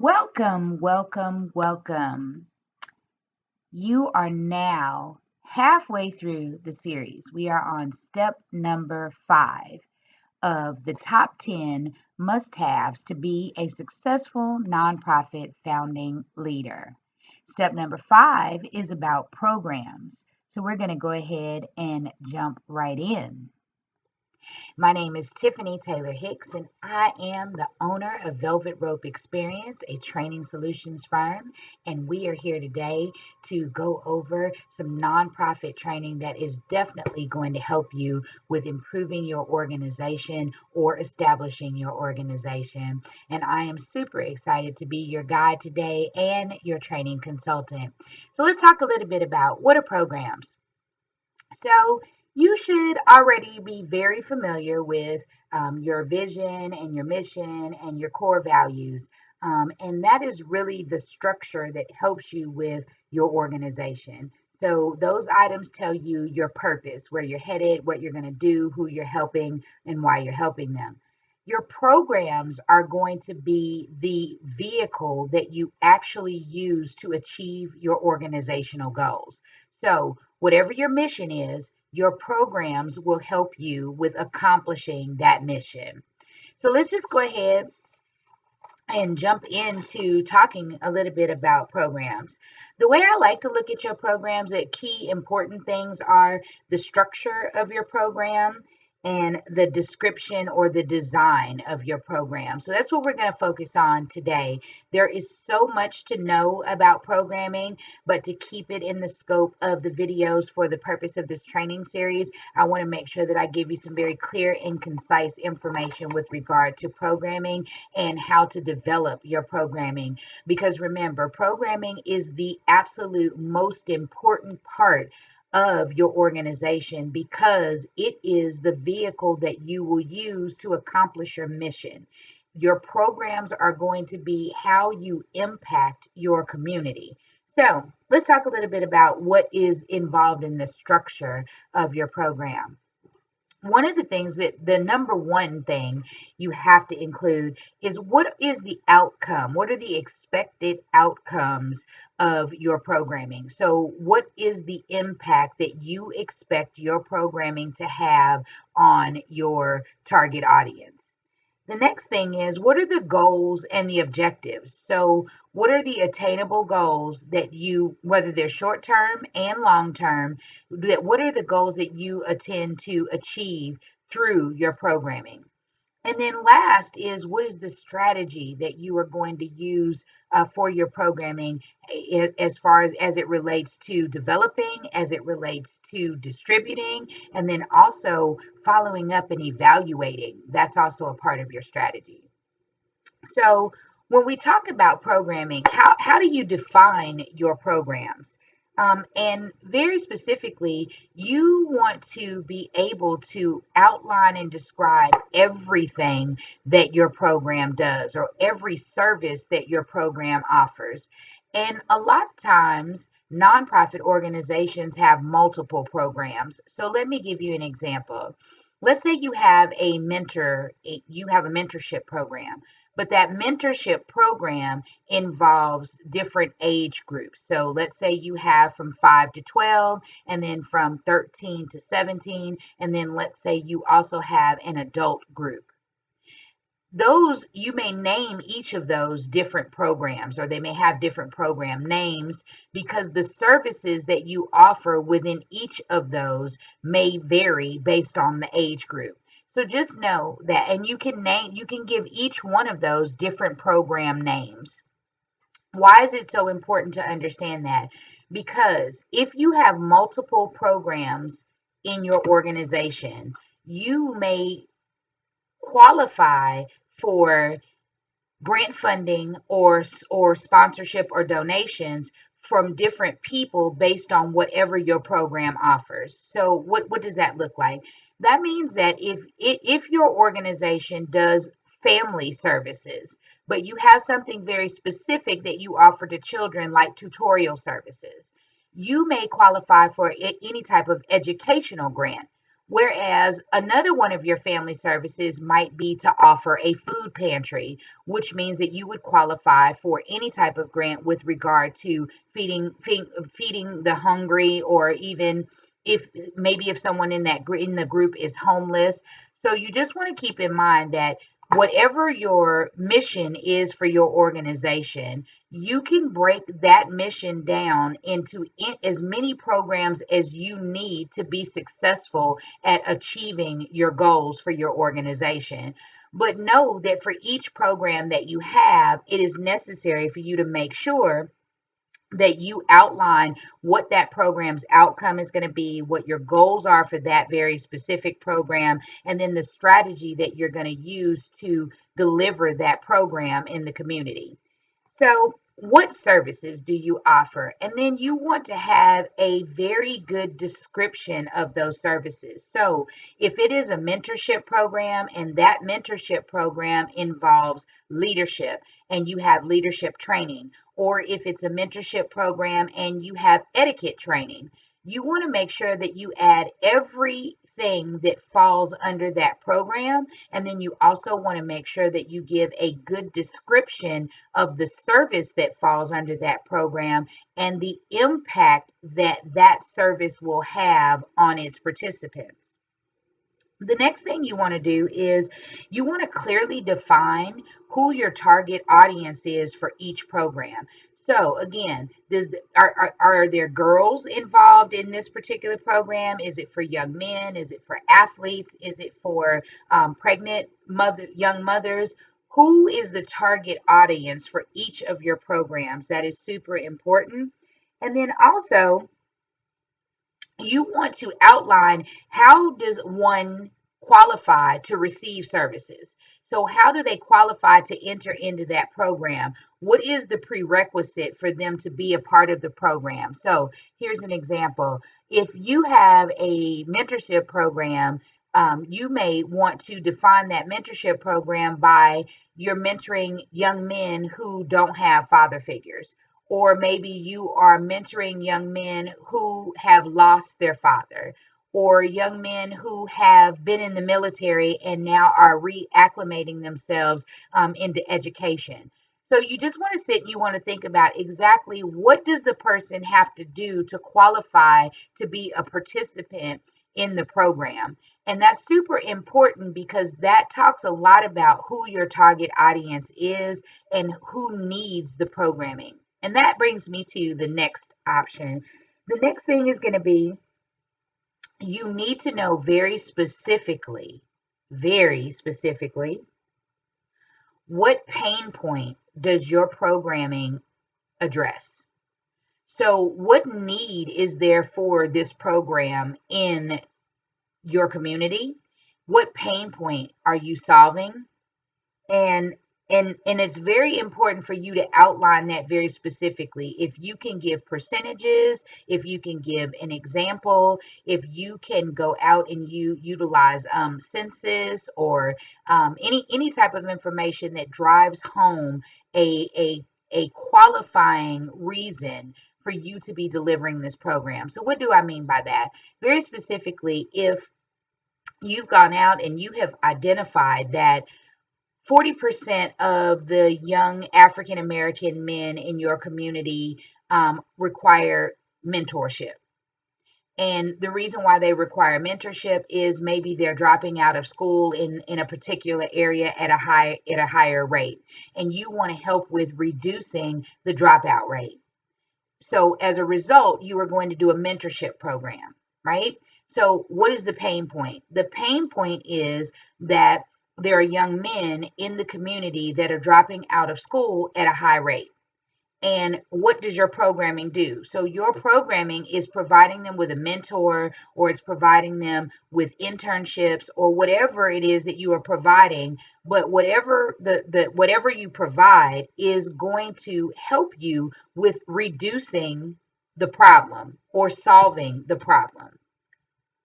Welcome, welcome, welcome. You are now halfway through the series. We are on step number 5 of the top 10 must-haves to be a successful nonprofit founding leader. Step number 5 is about programs. So we're going to go ahead and jump right in. My name is Tiffany Taylor Hicks, and I am the owner of Velvet Rope Experience, a training solutions firm. And we are here today to go over some nonprofit training that is definitely going to help you with improving your organization or establishing your organization. And I am super excited to be your guide today and your training consultant. So let's talk a little bit about what are programs. So you should already be very familiar with your vision and your mission and your core values. And that is really the structure that helps you with your organization. So those items tell you your purpose, where you're headed, what you're going to do, who you're helping, and why you're helping them. Your programs are going to be the vehicle that you actually use to achieve your organizational goals. So whatever your mission is, your programs will help you with accomplishing that mission. So let's just go ahead and jump into talking a little bit about programs. The way I like to look at your programs, the key important things are the structure of your program and the description or the design of your program. So that's what we're going to focus on today. There is so much to know about programming, but to keep it in the scope of the videos for the purpose of this training series, I want to make sure that I give you some very clear and concise information with regard to programming and how to develop your programming. Because remember, programming is the absolute most important part of your organization because it is the vehicle that you will use to accomplish your mission. Your programs are going to be how you impact your community. So let's talk a little bit about what is involved in the structure of your program. One of the things that the number one thing you have to include is what is the outcome? What are the expected outcomes of your programming? So, what is the impact that you expect your programming to have on your target audience? The next thing is what are the goals and the objectives? So, what are the attainable goals that you, whether they're short term and long term, that what are the goals that you intend to achieve through your programming? And then last is what is the strategy that you are going to use for your programming as far as it relates to developing, as it relates to distributing, and then also following up and evaluating. That's also a part of your strategy. So when we talk about programming, how do you define your programs? And very specifically, you want to be able to outline and describe everything that your program does or every service that your program offers. And a lot of times, nonprofit organizations have multiple programs. So let me give you an example. Let's say you have a mentorship program, but that mentorship program involves different age groups. So let's say you have from 5 to 12, and then from 13 to 17, and then let's say you also have an adult group. Those, you may name each of those different programs, or they may have different program names because the services that you offer within each of those may vary based on the age group. So just know that, and you can give each one of those different program names. Why is it so important to understand that? Because if you have multiple programs in your organization, you may qualify for grant funding or sponsorship or donations from different people based on whatever your program offers. So what does that look like? That means that if your organization does family services, but you have something very specific that you offer to children like tutorial services, you may qualify for any type of educational grant. Whereas another one of your family services might be to offer a food pantry, which means that you would qualify for any type of grant with regard to feeding the hungry, or even if maybe if someone in the group is homeless. So you just want to keep in mind that whatever your mission is for your organization, you can break that mission down into as many programs as you need to be successful at achieving your goals for your organization. But know that for each program that you have, it is necessary for you to make sure that you outline what that program's outcome is going to be, what your goals are for that very specific program, and then the strategy that you're going to use to deliver that program in the community. So, what services do you offer? And then you want to have a very good description of those services. So, if it is a mentorship program and that mentorship program involves leadership and you have leadership training, or if it's a mentorship program and you have etiquette training, you want to make sure that you add everything that falls under that program. And then you also want to make sure that you give a good description of the service that falls under that program and the impact that that service will have on its participants. The next thing you want to do is you want to clearly define who your target audience is for each program. So again, are there girls involved in this particular program? Is it for young men? Is it for athletes? Is it for pregnant young mothers? Who is the target audience for each of your programs? That is super important. And then also, you want to outline, how does one qualify to receive services? So how do they qualify to enter into that program? What is the prerequisite for them to be a part of the program? So here's an example. If you have a mentorship program, you may want to define that mentorship program by you're mentoring young men who don't have father figures, or maybe you are mentoring young men who have lost their father, or young men who have been in the military and now are reacclimating themselves into education. So you just want to sit and you want to think about exactly what does the person have to do to qualify to be a participant in the program. And that's super important because that talks a lot about who your target audience is and who needs the programming. And that brings me to the next option. The next thing is going to be, you need to know very specifically, what pain point does your programming address? So, what need is there for this program in your community? What pain point are you solving? and and it's very important for you to outline that very specifically. If you can give percentages, if you can give an example, if you can go out and you utilize census, or any type of information that drives home a qualifying reason for you to be delivering this program. So what do I mean by that? Very specifically, if you've gone out and you have identified that 40% of the young African American men in your community require mentorship. And the reason why they require mentorship is maybe they're dropping out of school in a particular area at a higher rate. And you want to help with reducing the dropout rate. So as a result, you are going to do a mentorship program, right? So what is the pain point? The pain point is that there are young men in the community that are dropping out of school at a high rate. And what does your programming do? So your programming is providing them with a mentor, or it's providing them with internships, or whatever it is that you are providing. But whatever whatever you provide is going to help you with reducing the problem or solving the problem.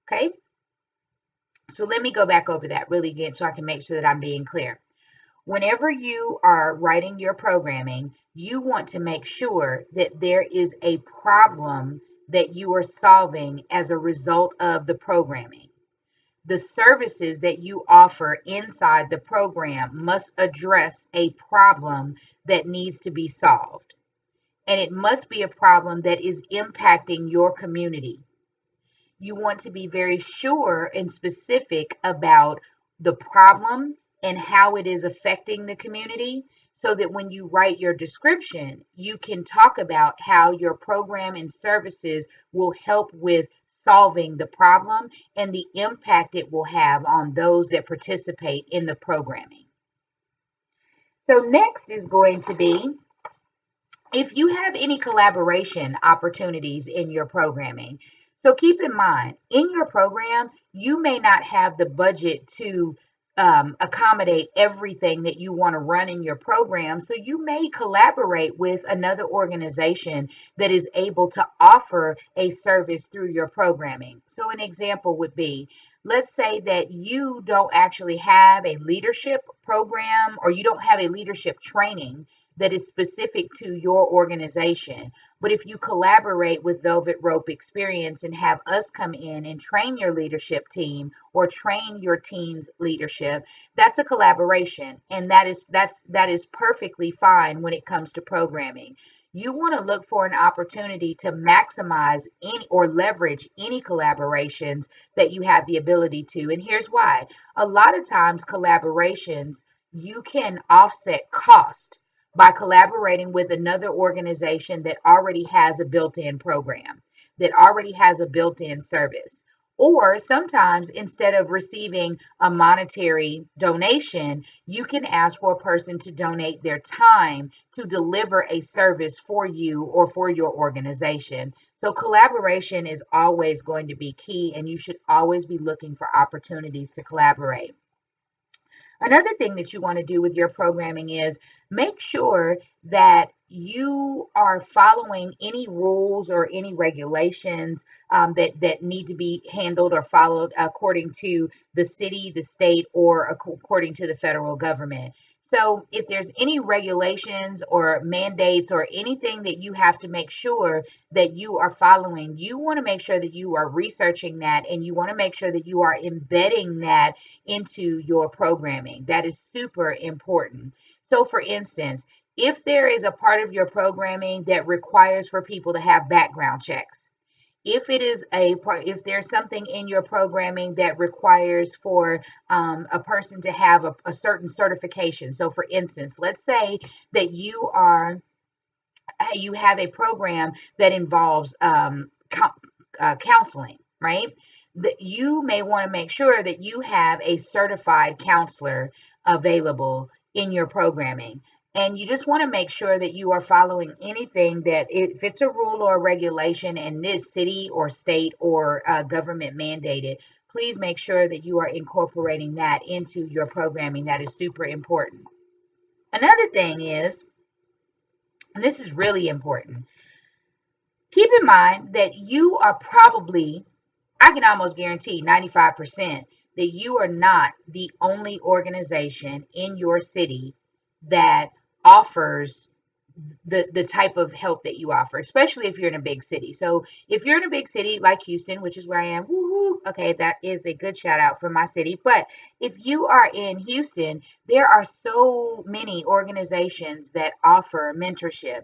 Okay? So let me go back over that really again so I can make sure that I'm being clear. Whenever you are writing your programming, you want to make sure that there is a problem that you are solving as a result of the programming. The services that you offer inside the program must address a problem that needs to be solved. And it must be a problem that is impacting your community. You want to be very sure and specific about the problem and how it is affecting the community so that when you write your description, you can talk about how your program and services will help with solving the problem and the impact it will have on those that participate in the programming. So next is going to be if you have any collaboration opportunities in your programming. So keep in mind, in your program, you may not have the budget to accommodate everything that you want to run in your program. So you may collaborate with another organization that is able to offer a service through your programming. So an example would be, let's say that you don't actually have a leadership program or you don't have a leadership training that is specific to your organization. But if you collaborate with Velvet Rope Experience and have us come in and train your leadership team or train your team's leadership, that's a collaboration. And that is perfectly fine when it comes to programming. You want to look for an opportunity to maximize any or leverage any collaborations that you have the ability to. And here's why. A lot of times collaborations, you can offset cost by collaborating with another organization that already has a built-in program, that already has a built-in service. Or sometimes instead of receiving a monetary donation, you can ask for a person to donate their time to deliver a service for you or for your organization. So collaboration is always going to be key, and you should always be looking for opportunities to collaborate. Another thing that you want to do with your programming is make sure that you are following any rules or any regulations that need to be handled or followed according to the city, the state, or according to the federal government. So if there's any regulations or mandates or anything that you have to make sure that you are following, you want to make sure that you are researching that and you want to make sure that you are embedding that into your programming. That is super important. So, for instance, if there is a part of your programming that requires for people to have background checks, if it is a part, if there's something in your programming that requires for a person to have a certain certification. So, for instance, let's say that you have a program that involves counseling, right? That you may want to make sure that you have a certified counselor available in your programming. And you just want to make sure that you are following anything that, if it's a rule or a regulation and this city or state or government mandated, please make sure that you are incorporating that into your programming. That is super important. Another thing is, and this is really important, keep in mind that you are probably, I can almost guarantee 95% that you are not the only organization in your city that offers the type of help that you offer, especially if you're in a big city. So if you're in a big city like Houston, which is where I am, woo-hoo, okay, that is a good shout out for my city. But if you are in Houston, there are so many organizations that offer mentorship.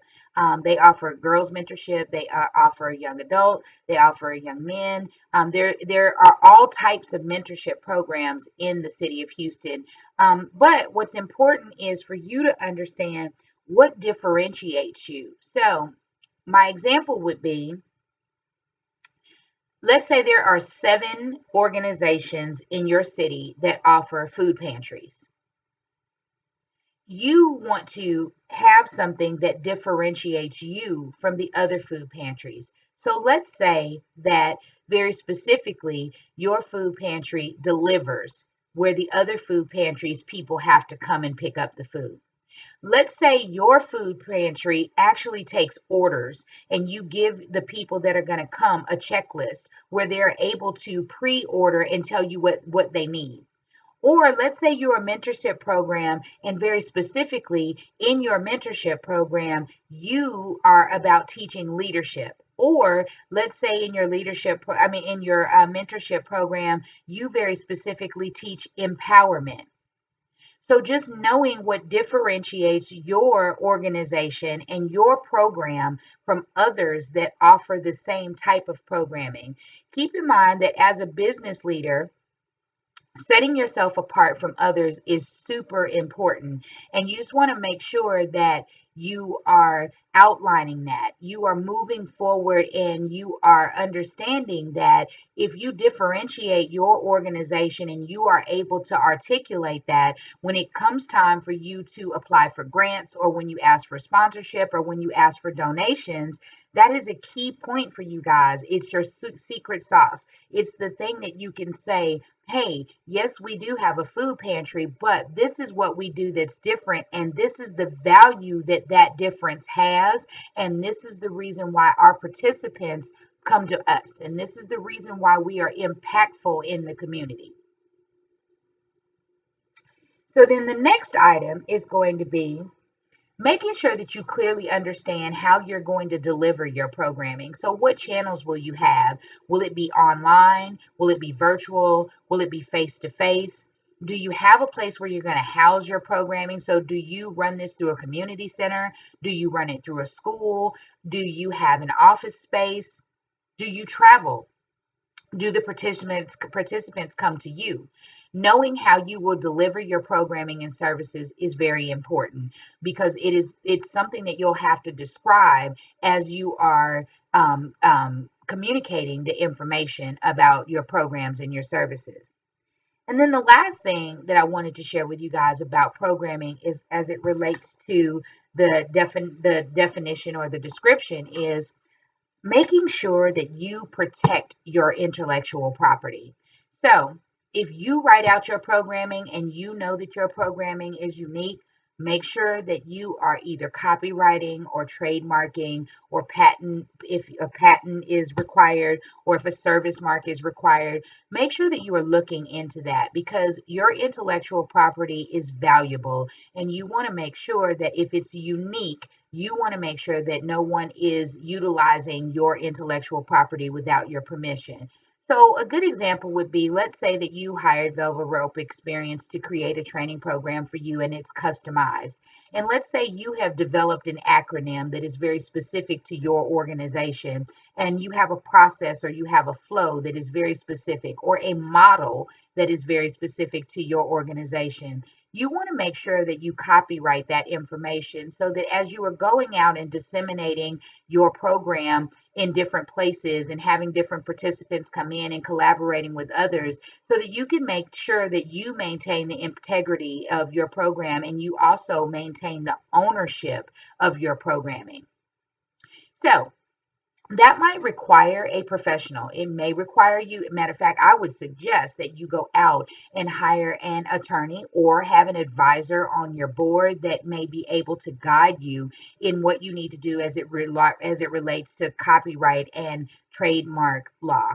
They offer girls mentorship. They offer young adult. They offer young men. There are all types of mentorship programs in the city of Houston. But what's important is for you to understand what differentiates you. So, my example would be, let's say there are 7 organizations in your city that offer food pantries. You want to have something that differentiates you from the other food pantries. So, let's say that very specifically, your food pantry delivers where the other food pantries, people have to come and pick up the food. Let's say your food pantry actually takes orders and you give the people that are going to come a checklist where they're able to pre-order and tell you what they need. Or let's say you're a mentorship program, and very specifically in your mentorship program, you are about teaching leadership. Or let's say in your in your mentorship program, you very specifically teach empowerment. So just knowing what differentiates your organization and your program from others that offer the same type of programming. Keep in mind that as a business leader, setting yourself apart from others is super important. And you just want to make sure that you are outlining that. You are moving forward and you are understanding that if you differentiate your organization and you are able to articulate that when it comes time for you to apply for grants or when you ask for sponsorship or when you ask for donations, that is a key point for you guys. It's your secret sauce. It's the thing that you can say, hey, yes, we do have a food pantry, but this is what we do that's different. And this is the value that that difference has. And this is the reason why our participants come to us. And this is the reason why we are impactful in the community. So then the next item is going to be making sure that you clearly understand how you're going to deliver your programming. So, what channels will you have? Will it be online? Will it be virtual? Will it be face to face? Do you have a place where you're going to house your programming? So, do you run this through a community center? Do you run it through a school? Do you have an office space? Do you travel? Do the participants come to you? Knowing how you will deliver your programming and services is very important because it's something that you'll have to describe as you are communicating the information about your programs and your services. And then the last thing that I wanted to share with you guys about programming is as it relates to the definition or the description is making sure that you protect your intellectual property. So, if you write out your programming and you know that your programming is unique, make sure that you are either copywriting or trademarking or patent, if a patent is required or if a service mark is required. Make sure that you are looking into that because your intellectual property is valuable and you want to make sure that if it's unique, you want to make sure that no one is utilizing your intellectual property without your permission. So, a good example would be let's say that you hired Velvet Rope Experience to create a training program for you and it's customized. And let's say you have developed an acronym that is very specific to your organization, and you have a process or you have a flow that is very specific, or a model that is very specific to your organization. You want to make sure that you copyright that information so that as you are going out and disseminating your program in different places and having different participants come in and collaborating with others, so that you can make sure that you maintain the integrity of your program and you also maintain the ownership of your programming. So, that might require a professional. It may require you, matter of fact, I would suggest that you go out and hire an attorney or have an advisor on your board that may be able to guide you in what you need to do as it relates to copyright and trademark law.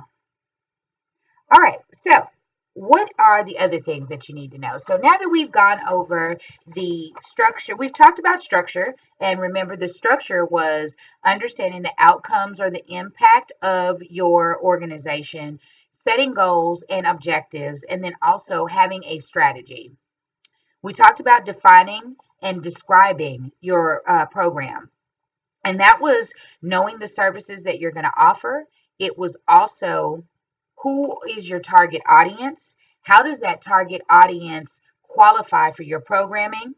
All right, so what are the other things that you need to know? So now that we've gone over the structure, we've talked about structure, and remember the structure was understanding the outcomes or the impact of your organization, setting goals and objectives, and then also having a strategy. We talked about defining and describing your program. And that was knowing the services that you're going to offer. It was also who is your target audience? How does that target audience qualify for your programming?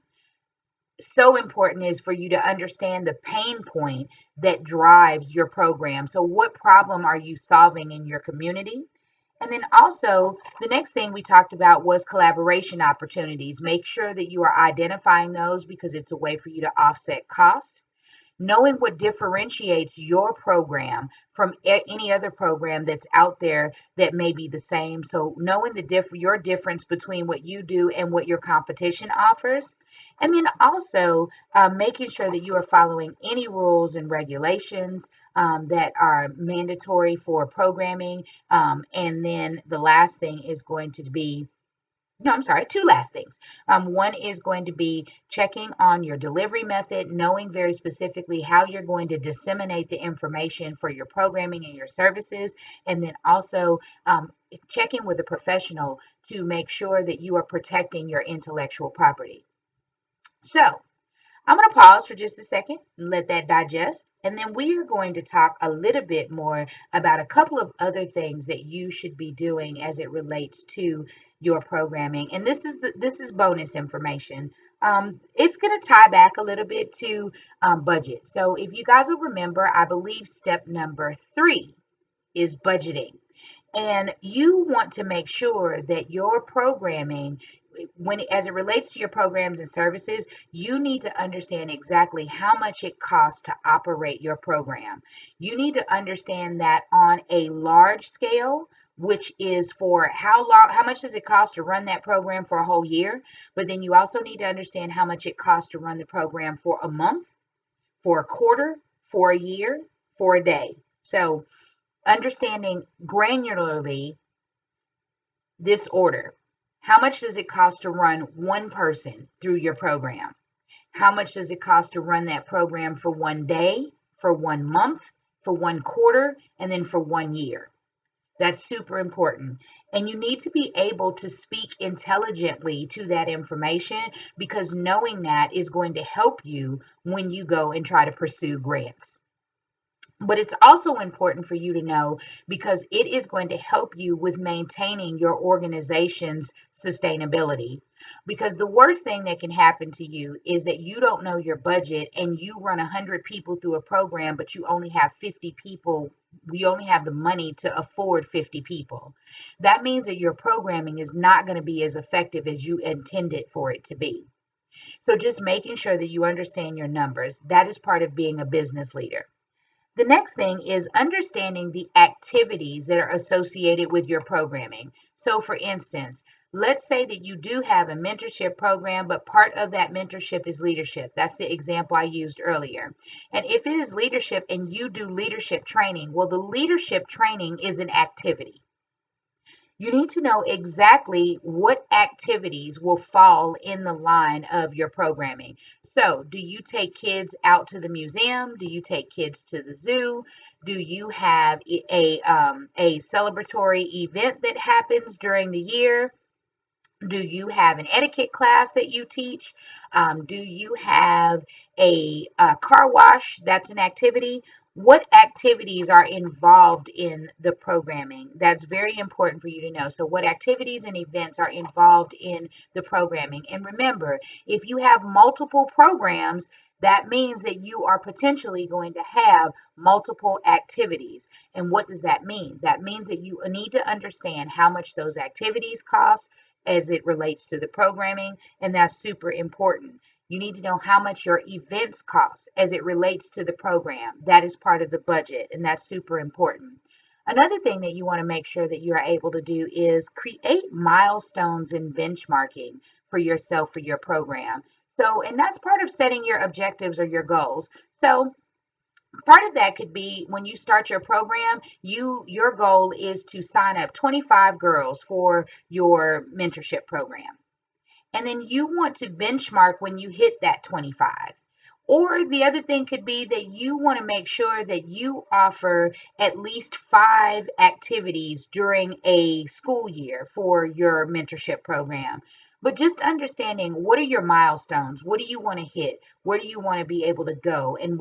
So important is for you to understand the pain point that drives your program. So, what problem are you solving in your community? And then also, the next thing we talked about was collaboration opportunities. Make sure that you are identifying those because it's a way for you to offset cost. Knowing what differentiates your program from any other program that's out there that may be the same. So knowing your difference between what you do and what your competition offers. And then also making sure that you are following any rules and regulations that are mandatory for programming. And then the last thing is going to be No, I'm sorry, two last things. One is going to be checking on your delivery method, knowing very specifically how you're going to disseminate the information for your programming and your services, and then also checking with a professional to make sure that you are protecting your intellectual property. So, I'm going to pause for just a second and let that digest. And then we are going to talk a little bit more about a couple of other things that you should be doing as it relates to your programming. And this is bonus information. It's going to tie back a little bit to budget. So if you guys will remember, I believe step number 3 is budgeting. And you want to make sure that your programming, when as it relates to your programs and services, you need to understand exactly how much it costs to operate your program. You need to understand that on a large scale, which is for how much does it cost to run that program for a whole year? But then you also need to understand how much it costs to run the program for a month, for a quarter, for a year, for a day. So understanding granularly this order. How much does it cost to run one person through your program? How much does it cost to run that program for one day, for 1 month, for one quarter, and then for 1 year? That's super important. And you need to be able to speak intelligently to that information, because knowing that is going to help you when you go and try to pursue grants. But it's also important for you to know, because it is going to help you with maintaining your organization's sustainability. Because the worst thing that can happen to you is that you don't know your budget and you run 100 people through a program, but you only have 50 people. You only have the money to afford 50 people. That means that your programming is not going to be as effective as you intended for it to be. So just making sure that you understand your numbers, that is part of being a business leader. The next thing is understanding the activities that are associated with your programming. So, for instance, let's say that you do have a mentorship program, but part of that mentorship is leadership. That's the example I used earlier. And if it is leadership and you do leadership training, well, the leadership training is an activity. You need to know exactly what activities will fall in the line of your programming. So, do you take kids out to the museum? Do you take kids to the zoo? Do you have a celebratory event that happens during the year? Do you have an etiquette class that you teach? Do you have a car wash? That's an activity. What activities are involved in the programming? That's very important for you to know. So, what activities and events are involved in the programming? And remember, if you have multiple programs, that means that you are potentially going to have multiple activities. And what does that mean? That means that you need to understand how much those activities cost as it relates to the programming, and that's super important. You need to know how much your events cost as it relates to the program. That is part of the budget, and that's super important. Another thing that you want to make sure that you are able to do is create milestones and benchmarking for yourself for your program. So, and that's part of setting your objectives or your goals. So, part of that could be when you start your program, your goal is to sign up 25 girls for your mentorship program. And then you want to benchmark when you hit that 25. Or the other thing could be that you want to make sure that you offer at least 5 activities during a school year for your mentorship program. But just understanding, what are your milestones? What do you want to hit? Where do you want to be able to go? And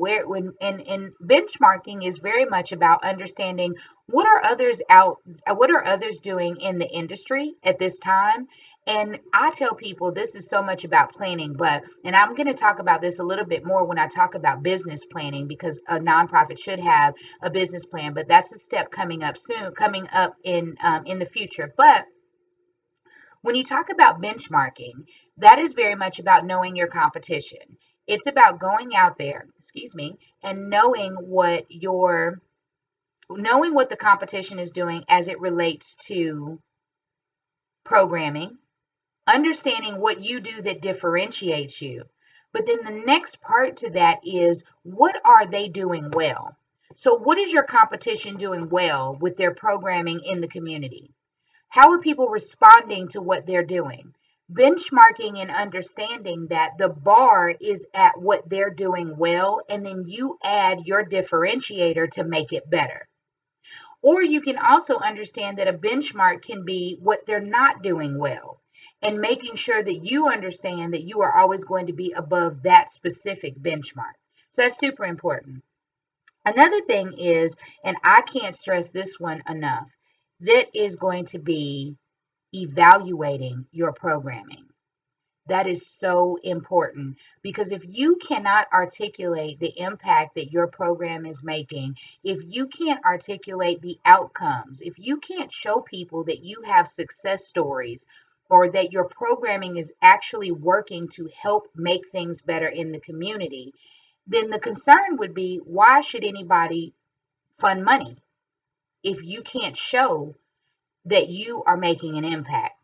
and benchmarking is very much about understanding what are others doing in the industry at this time. And I tell people this is so much about planning, and I'm going to talk about this a little bit more when I talk about business planning, because a nonprofit should have a business plan, but that's a step coming up soon, coming up in the future. But when you talk about benchmarking, that is very much about knowing your competition. It's about going out there, excuse me, and knowing what the competition is doing as it relates to programming, understanding what you do that differentiates you. But then the next part to that is, what are they doing well? So, what is your competition doing well with their programming in the community? How are people responding to what they're doing? Benchmarking and understanding that the bar is at what they're doing well, and then you add your differentiator to make it better. Or you can also understand that a benchmark can be what they're not doing well, and making sure that you understand that you are always going to be above that specific benchmark. So that's super important. Another thing is, and I can't stress this one enough, that is going to be evaluating your programming. That is so important, because if you cannot articulate the impact that your program is making, if you can't articulate the outcomes, if you can't show people that you have success stories or that your programming is actually working to help make things better in the community, then the concern would be, why should anybody fund money if you can't show that you are making an impact?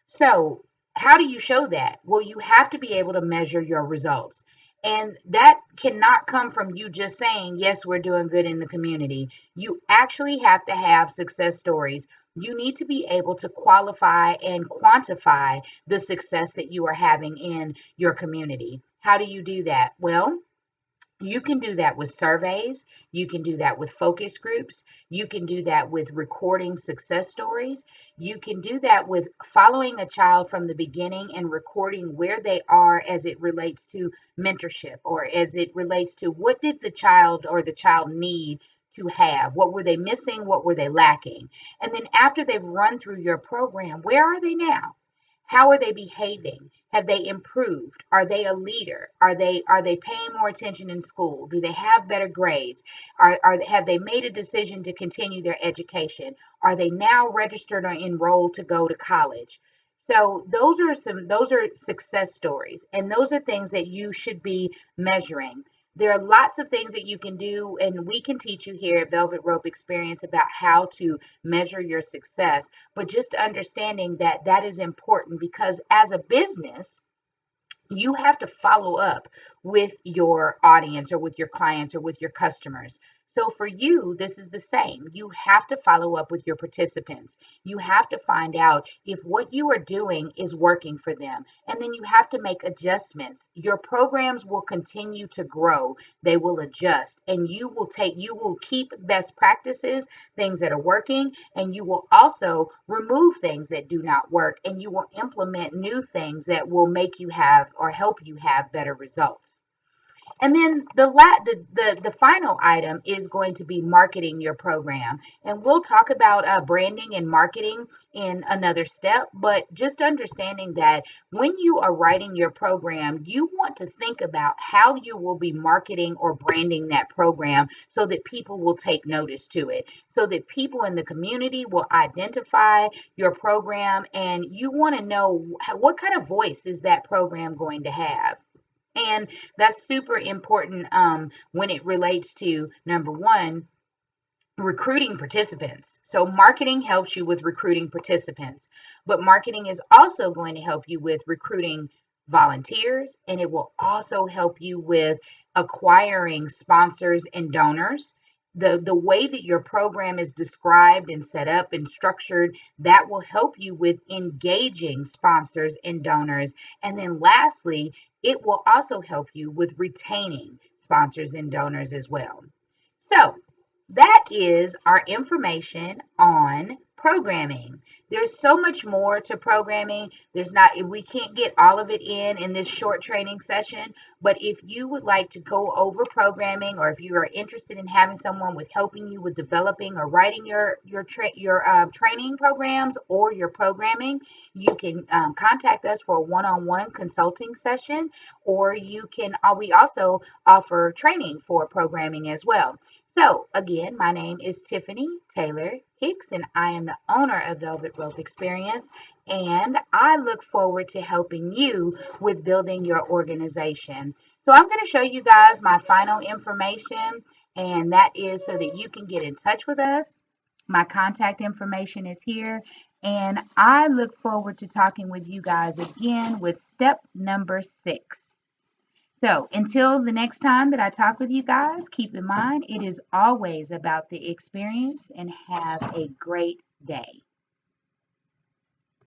So, how do you show that? Well, you have to be able to measure your results. And that cannot come from you just saying, yes, we're doing good in the community. You actually have to have success stories. You need to be able to qualify and quantify the success that you are having in your community. How do you do that? Well, you can do that with surveys. You can do that with focus groups. You can do that with recording success stories. You can do that with following a child from the beginning and recording where they are as it relates to mentorship, or as it relates to what did the child or the child need to have? What were they missing? What were they lacking? And then after they've run through your program, where are they now? How are they behaving? Have they improved? Are they a leader? Are they paying more attention in school? Do they have better grades? Have they made a decision to continue their education? Are they now registered or enrolled to go to college? So those are success stories, and those are things that you should be measuring. There are lots of things that you can do, and we can teach you here at Velvet Rope Experience about how to measure your success. But just understanding that that is important, because as a business, you have to follow up with your audience or with your clients or with your customers. So for you, this is the same. You have to follow up with your participants. You have to find out if what you are doing is working for them. And then you have to make adjustments. Your programs will continue to grow. They will adjust, and you will keep best practices, things that are working, and you will also remove things that do not work, and you will implement new things that will make you have or help you have better results. And then the final item is going to be marketing your program. And we'll talk about branding and marketing in another step, but just understanding that when you are writing your program, you want to think about how you will be marketing or branding that program so that people will take notice to it, so that people in the community will identify your program, and you want to know what kind of voice is that program going to have. And that's super important when it relates to, number one, recruiting participants. So marketing helps you with recruiting participants, but marketing is also going to help you with recruiting volunteers, and it will also help you with acquiring sponsors and donors. The way that your program is described and set up and structured, that will help you with engaging sponsors and donors. And then lastly, it will also help you with retaining sponsors and donors as well. So that is our information on programming. There's so much more to programming. We can't get all of it in this short training session, but if you would like to go over programming, or if you are interested in having someone with helping you with developing or writing your training programs or your programming, you can contact us for a one-on-one consulting session, or we also offer training for programming as well. So, again, my name is Tiffany Taylor Hicks, and I am the owner of Velvet Rope Experience, and I look forward to helping you with building your organization. So, I'm going to show you guys my final information, and that is so that you can get in touch with us. My contact information is here, and I look forward to talking with you guys again with step number 6. So until the next time that I talk with you guys, keep in mind it is always about the experience, and have a great day.